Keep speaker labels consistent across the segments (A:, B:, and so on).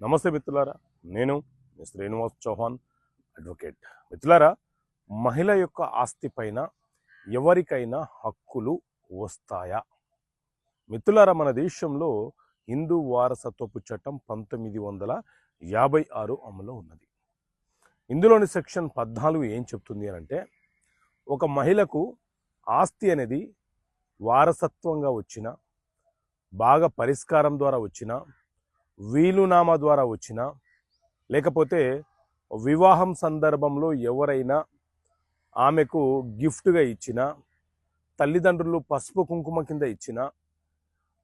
A: నమస్తే మిత్రులారా, నేను మీ శ్రీనివాస్ చౌహాన్ అడ్వకేట్. మిత్రులారా, మహిళ యొక్క ఆస్తి పైన ఎవరికైనా హక్కులు వస్తాయా? మిత్రులారా, మన దేశంలో హిందూ వారసత్వపు చట్టం 1956 అమలు ఉన్నది. ఇందులోని సెక్షన్ 14 ఏం చెప్తుంది అని అంటే, ఒక మహిళకు ఆస్తి అనేది వారసత్వంగా వచ్చిన, బాగా పరిష్కారం ద్వారా వచ్చిన, వీలునామా ద్వారా వచ్చిన, లేకపోతే వివాహం సందర్భంలో ఎవరైనా ఆమెకు గిఫ్ట్గా ఇచ్చిన, తల్లిదండ్రులు పసుపు కుంకుమ కింద ఇచ్చిన,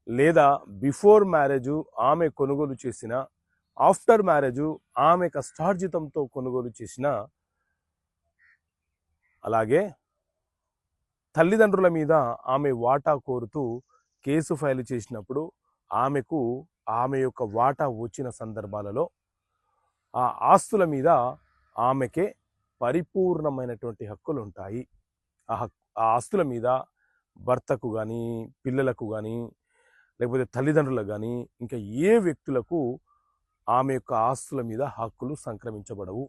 A: లేదా బిఫోర్ మ్యారేజు ఆమె కొనుగోలు చేసిన, ఆఫ్టర్ మ్యారేజు ఆమె కష్టార్జితంతో కొనుగోలు చేసిన, అలాగే తల్లిదండ్రుల మీద ఆమె వాటా కోరుతూ కేసు ఫైల్ చేసినప్పుడు ఆమె యొక్క వాటా వచ్చిన సందర్భాలలో ఆ ఆస్తుల మీద ఆమెకే పరిపూర్ణమైనటువంటి హక్కులు ఉంటాయి. ఆ ఆస్తుల మీద భర్తకు కానీ, పిల్లలకు కానీ, లేకపోతే తల్లిదండ్రులకు కానీ, ఇంకా ఏ వ్యక్తులకు ఆమె యొక్క ఆస్తుల మీద హక్కులు సంక్రమించబడవు.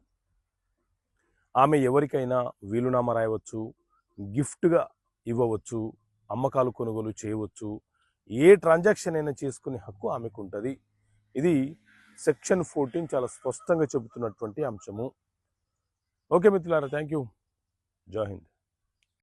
A: ఆమె ఎవరికైనా వీలునామా రాయవచ్చు, గిఫ్ట్గా ఇవ్వవచ్చు, అమ్మకాలు కొనుగోలు చేయవచ్చు, ఏ ట్రాన్సాక్షన్ అయినా చేసుకునే హక్కు ఆమెకు ఉంటుంది. ఇది సెక్షన్ 14 చాలా స్పష్టంగా చెబుతున్నటువంటి అంశము. ఓకే మిత్రులారా, థ్యాంక్ యూ. జై హింద్.